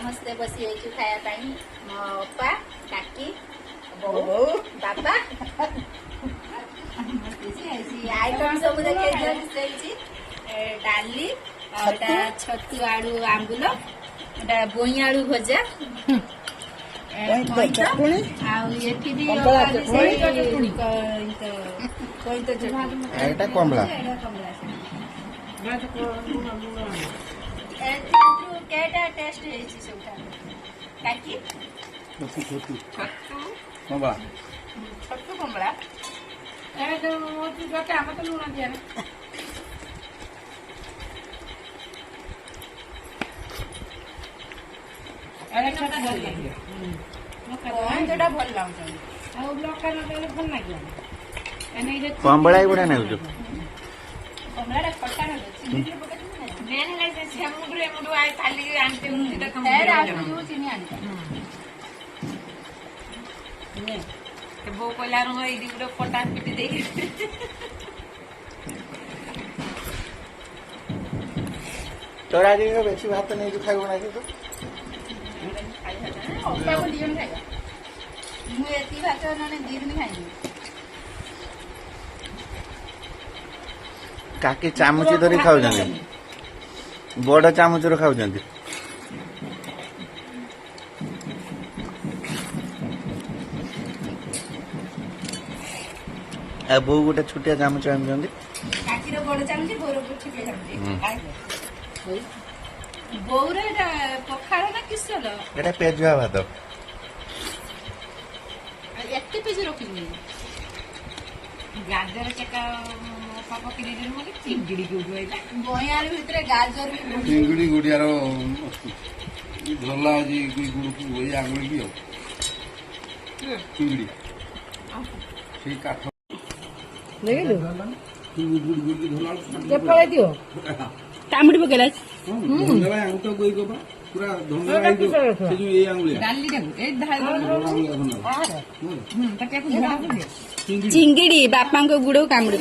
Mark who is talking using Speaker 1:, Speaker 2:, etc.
Speaker 1: समस्ते बसी खाया मो अपा काकी बो बाबा आइटम सब देखे डाली छतु आलू आंबुल बोई आलू भजा
Speaker 2: कमला
Speaker 1: टेस्ट काकी
Speaker 2: छतु
Speaker 1: कमला भल
Speaker 2: कमला गुड़ा नहीं
Speaker 1: कमला खटा बो कहला गोटे पटा पिटी दे
Speaker 2: तोरा बेसी भात नहीं खाइब ना तो काकी चामुच धरी खाऊ बड़ चामुच खाऊ बो गोटे छोटिया चामुच आनी
Speaker 1: बड़ चामच बोर पखाड़ ना किसल
Speaker 2: एटा पेजुआ भात
Speaker 1: एत पेज रखी गाजर चेका चिंगड़ी बयार भितर गाजर
Speaker 3: चिंगड़ी गुड़ियार झोला आज गुड़ को आंगुड़ी की चिंगड़ी ठीक काठ
Speaker 1: टामुड़ी पकेला
Speaker 3: पूरा धंधा ये आंगुली
Speaker 1: चिंगिड़ी बापा को गुड़ कामुड़ी